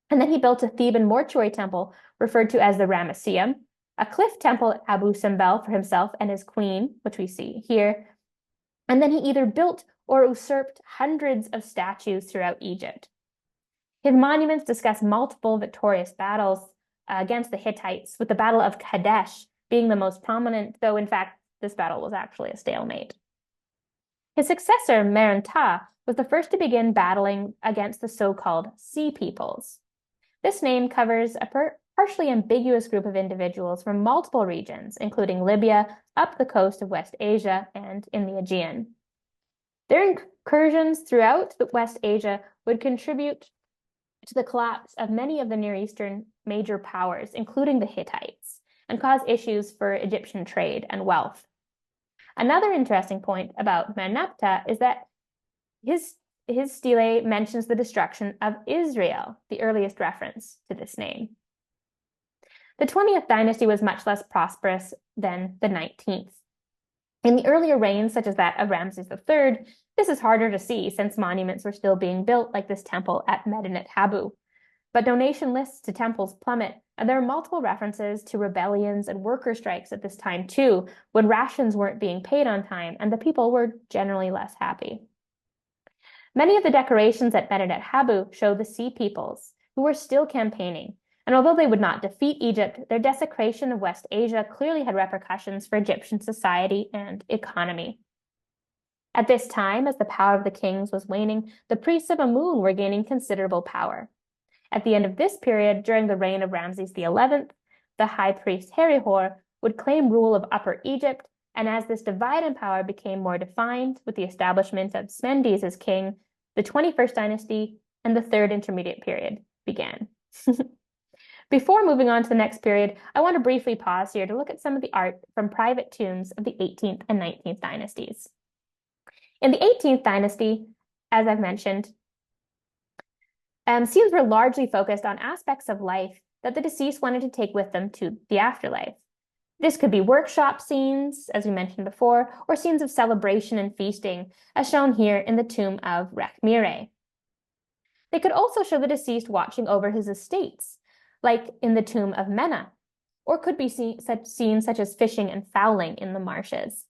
and then he built a Theban mortuary temple referred to as the Ramesseum, a cliff temple at Abu Simbel for himself and his queen, which we see here, and then he either built or usurped hundreds of statues throughout Egypt. His monuments discuss multiple victorious battles against the Hittites, with the Battle of Kadesh being the most prominent, though in fact this battle was actually a stalemate. His successor, Meren-Ptah, was the first to begin battling against the so-called Sea Peoples. This name covers a partially ambiguous group of individuals from multiple regions, including Libya, up the coast of West Asia, and in the Aegean. Their incursions throughout West Asia would contribute to the collapse of many of the Near Eastern major powers, including the Hittites, and cause issues for Egyptian trade and wealth. Another interesting point about Merneptah is that his stele mentions the destruction of Israel, the earliest reference to this name. The 20th dynasty was much less prosperous than the 19th. In the earlier reigns, such as that of Ramses III, this is harder to see since monuments were still being built, like this temple at Medinet Habu. But donation lists to temples plummet, and there are multiple references to rebellions and worker strikes at this time too, when rations weren't being paid on time and the people were generally less happy. Many of the decorations at Medinet Habu show the Sea Peoples, who were still campaigning, and although they would not defeat Egypt, their desecration of West Asia clearly had repercussions for Egyptian society and economy. At this time, as the power of the kings was waning, the priests of Amun were gaining considerable power. At the end of this period, during the reign of Ramses XI, the high priest Herihor would claim rule of Upper Egypt, and as this divide in power became more defined with the establishment of Smendes as king, the 21st dynasty and the Third Intermediate Period began. Before moving on to the next period, I want to briefly pause here to look at some of the art from private tombs of the 18th and 19th dynasties. In the 18th dynasty, as I've mentioned, scenes were largely focused on aspects of life that the deceased wanted to take with them to the afterlife. This could be workshop scenes, as we mentioned before, or scenes of celebration and feasting, as shown here in the tomb of Rekhmire. They could also show the deceased watching over his estates, like in the tomb of Mena, or could be scenes such as fishing and fowling in the marshes.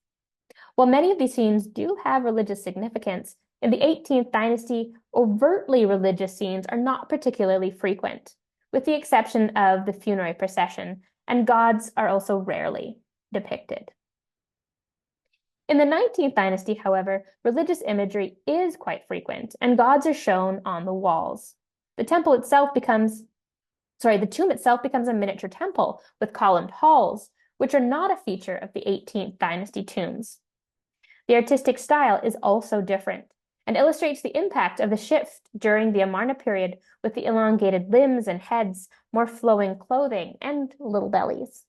While many of these scenes do have religious significance, in the 18th dynasty, overtly religious scenes are not particularly frequent, with the exception of the funerary procession, and gods are also rarely depicted. In the 19th dynasty, however, religious imagery is quite frequent, and gods are shown on the walls. The tomb itself becomes a miniature temple with columned halls, which are not a feature of the 18th dynasty tombs. The artistic style is also different and illustrates the impact of the shift during the Amarna period with the elongated limbs and heads, more flowing clothing, and little bellies.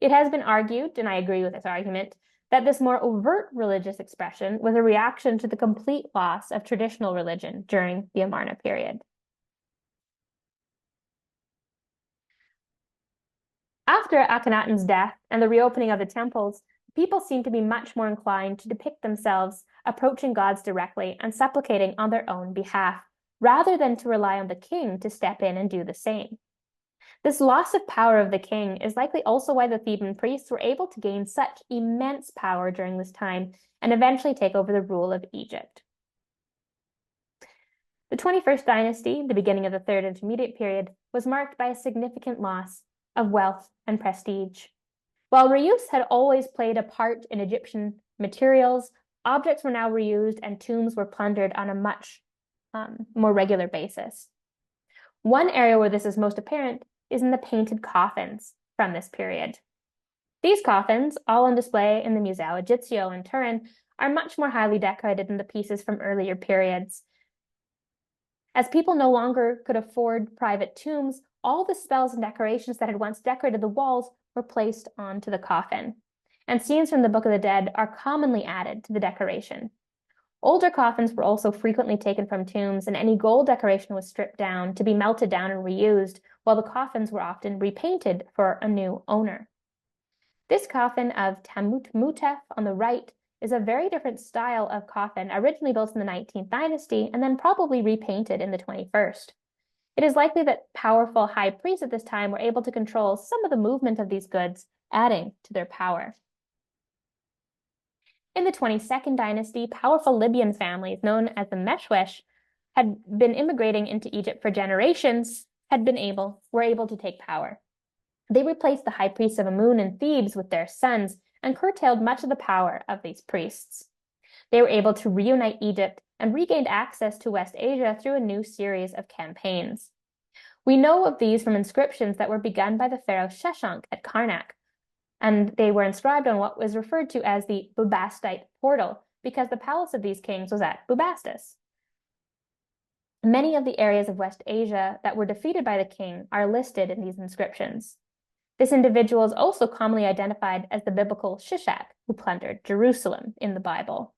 It has been argued, and I agree with this argument, that this more overt religious expression was a reaction to the complete loss of traditional religion during the Amarna period. After Akhenaten's death and the reopening of the temples, people seem to be much more inclined to depict themselves approaching gods directly and supplicating on their own behalf, rather than to rely on the king to step in and do the same. This loss of power of the king is likely also why the Theban priests were able to gain such immense power during this time and eventually take over the rule of Egypt. The 21st dynasty, the beginning of the Third Intermediate Period, was marked by a significant loss of wealth and prestige. While reuse had always played a part in Egyptian materials, objects were now reused and tombs were plundered on a much more regular basis. One area where this is most apparent is in the painted coffins from this period. These coffins, all on display in the Museo Egizio in Turin, are much more highly decorated than the pieces from earlier periods. As people no longer could afford private tombs, all the spells and decorations that had once decorated the walls were placed onto the coffin, and scenes from the Book of the Dead are commonly added to the decoration. Older coffins were also frequently taken from tombs, and any gold decoration was stripped down to be melted down and reused, while the coffins were often repainted for a new owner. This coffin of Tamut-Mutef on the right is a very different style of coffin, originally built in the 19th dynasty and then probably repainted in the 21st. It is likely that powerful high priests at this time were able to control some of the movement of these goods, adding to their power. In the 22nd dynasty, powerful Libyan families known as the Meshwesh had been immigrating into Egypt for generations, were able to take power. They replaced the high priests of Amun in Thebes with their sons and curtailed much of the power of these priests. They were able to reunite Egypt and regained access to West Asia through a new series of campaigns. We know of these from inscriptions that were begun by the pharaoh Sheshonq at Karnak, and they were inscribed on what was referred to as the Bubastite portal, because the palace of these kings was at Bubastis. Many of the areas of West Asia that were defeated by the king are listed in these inscriptions. This individual is also commonly identified as the biblical Shishak, who plundered Jerusalem in the Bible.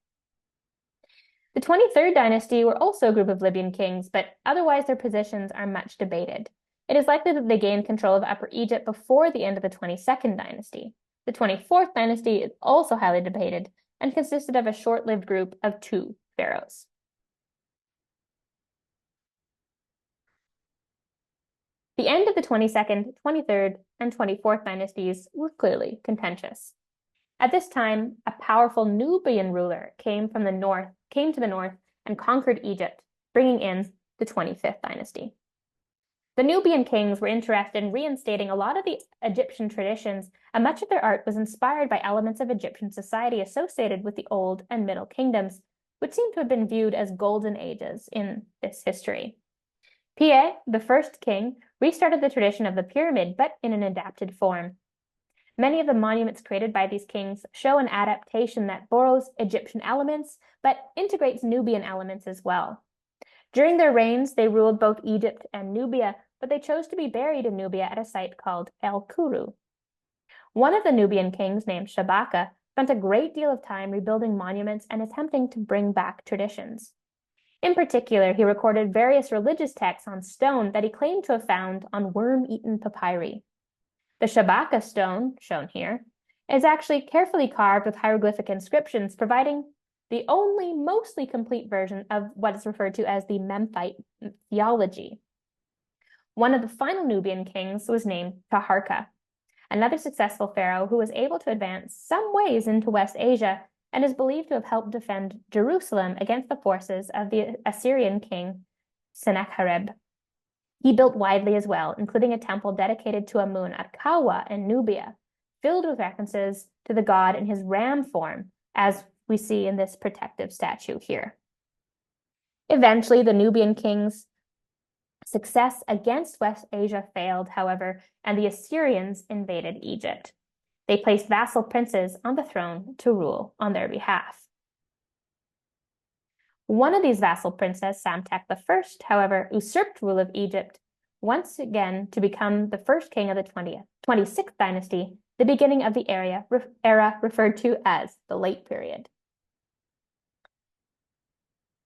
The 23rd dynasty were also a group of Libyan kings, but otherwise their positions are much debated. It is likely that they gained control of Upper Egypt before the end of the 22nd dynasty. The 24th dynasty is also highly debated and consisted of a short-lived group of 2 pharaohs. The end of the 22nd, 23rd, and 24th dynasties was clearly contentious. At this time, a powerful Nubian ruler came to the north and conquered Egypt, bringing in the 25th dynasty. The Nubian kings were interested in reinstating a lot of the Egyptian traditions, and much of their art was inspired by elements of Egyptian society associated with the Old and Middle Kingdoms, which seem to have been viewed as golden ages in this history. Piye, the first king, restarted the tradition of the pyramid, but in an adapted form. Many of the monuments created by these kings show an adaptation that borrows Egyptian elements, but integrates Nubian elements as well. During their reigns, they ruled both Egypt and Nubia, but they chose to be buried in Nubia at a site called El Kuru. One of the Nubian kings, named Shabaka, spent a great deal of time rebuilding monuments and attempting to bring back traditions. In particular, he recorded various religious texts on stone that he claimed to have found on worm-eaten papyri. The Shabaka stone, shown here, is actually carefully carved with hieroglyphic inscriptions, providing the only mostly complete version of what is referred to as the Memphite theology. One of the final Nubian kings was named Taharka, another successful pharaoh who was able to advance some ways into West Asia and is believed to have helped defend Jerusalem against the forces of the Assyrian king Sennacherib. He built widely as well, including a temple dedicated to Amun at Kawa in Nubia, filled with references to the god in his ram form, as we see in this protective statue here. Eventually, the Nubian kings' success against West Asia failed, however, and the Assyrians invaded Egypt. They placed vassal princes on the throne to rule on their behalf. One of these vassal princes, Psamtik I, however, usurped rule of Egypt, once again to become the first king of the 26th dynasty, the beginning of the era referred to as the Late Period.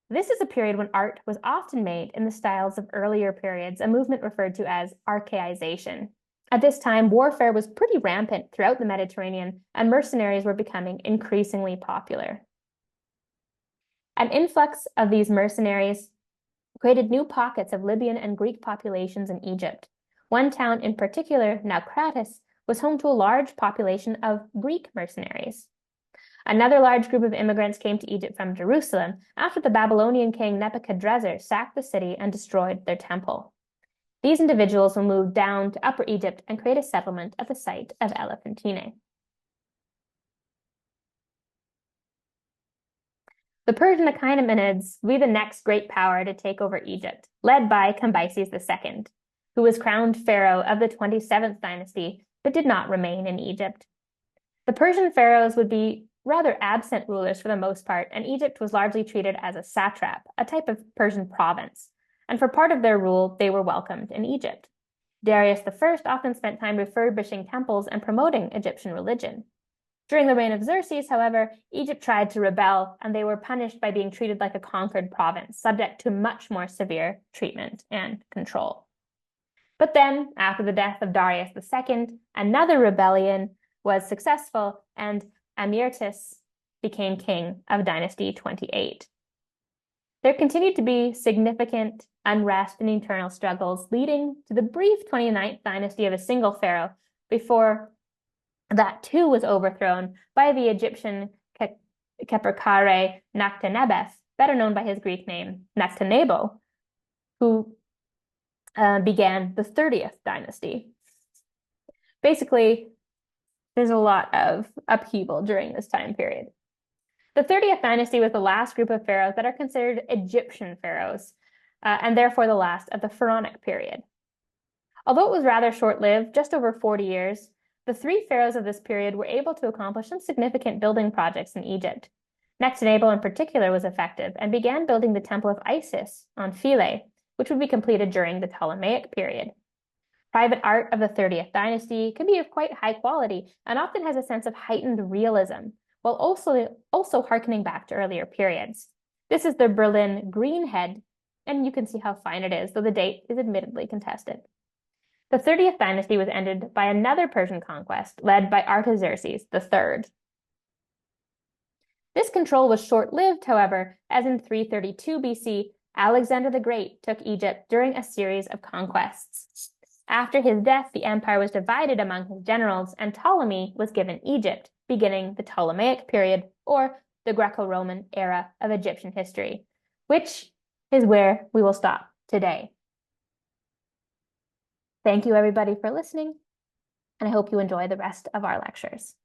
This is a period when art was often made in the styles of earlier periods, a movement referred to as archaization. At this time, warfare was pretty rampant throughout the Mediterranean, and mercenaries were becoming increasingly popular. An influx of these mercenaries created new pockets of Libyan and Greek populations in Egypt. One town in particular, Naucratis, was home to a large population of Greek mercenaries. Another large group of immigrants came to Egypt from Jerusalem after the Babylonian king Nebuchadrezzar sacked the city and destroyed their temple. These individuals will move down to Upper Egypt and create a settlement at the site of Elephantine. The Persian Achaemenids will be the next great power to take over Egypt, led by Cambyses II, who was crowned pharaoh of the 27th dynasty, but did not remain in Egypt. The Persian pharaohs would be rather absent rulers for the most part, and Egypt was largely treated as a satrap, a type of Persian province. And for part of their rule, they were welcomed in Egypt. Darius I often spent time refurbishing temples and promoting Egyptian religion. During the reign of Xerxes, however, Egypt tried to rebel, and they were punished by being treated like a conquered province, subject to much more severe treatment and control. But then, after the death of Darius II, another rebellion was successful, and Amyrtis became king of Dynasty 28. There continued to be significant unrest and internal struggles, leading to the brief 29th dynasty of a single pharaoh before that too was overthrown by the Egyptian Keperkare Nectanebeth, better known by his Greek name Nectanebo, who began the 30th dynasty. Basically, there's a lot of upheaval during this time period. The 30th dynasty was the last group of pharaohs that are considered Egyptian pharaohs, and therefore the last of the Pharaonic period. Although it was rather short-lived, just over 40 years, the three pharaohs of this period were able to accomplish some significant building projects in Egypt. Nectanebo in particular was effective and began building the Temple of Isis on Philae, which would be completed during the Ptolemaic period. Private art of the 30th dynasty can be of quite high quality and often has a sense of heightened realism, while also harkening back to earlier periods. This is the Berlin Greenhead, and you can see how fine it is, though the date is admittedly contested. The 30th dynasty was ended by another Persian conquest led by Artaxerxes III. This control was short-lived, however, as in 332 BC, Alexander the Great took Egypt during a series of conquests. After his death, the empire was divided among his generals, and Ptolemy was given Egypt, beginning the Ptolemaic period, or the Greco-Roman era of Egyptian history, which is where we will stop today. Thank you, everybody, for listening, and I hope you enjoy the rest of our lectures.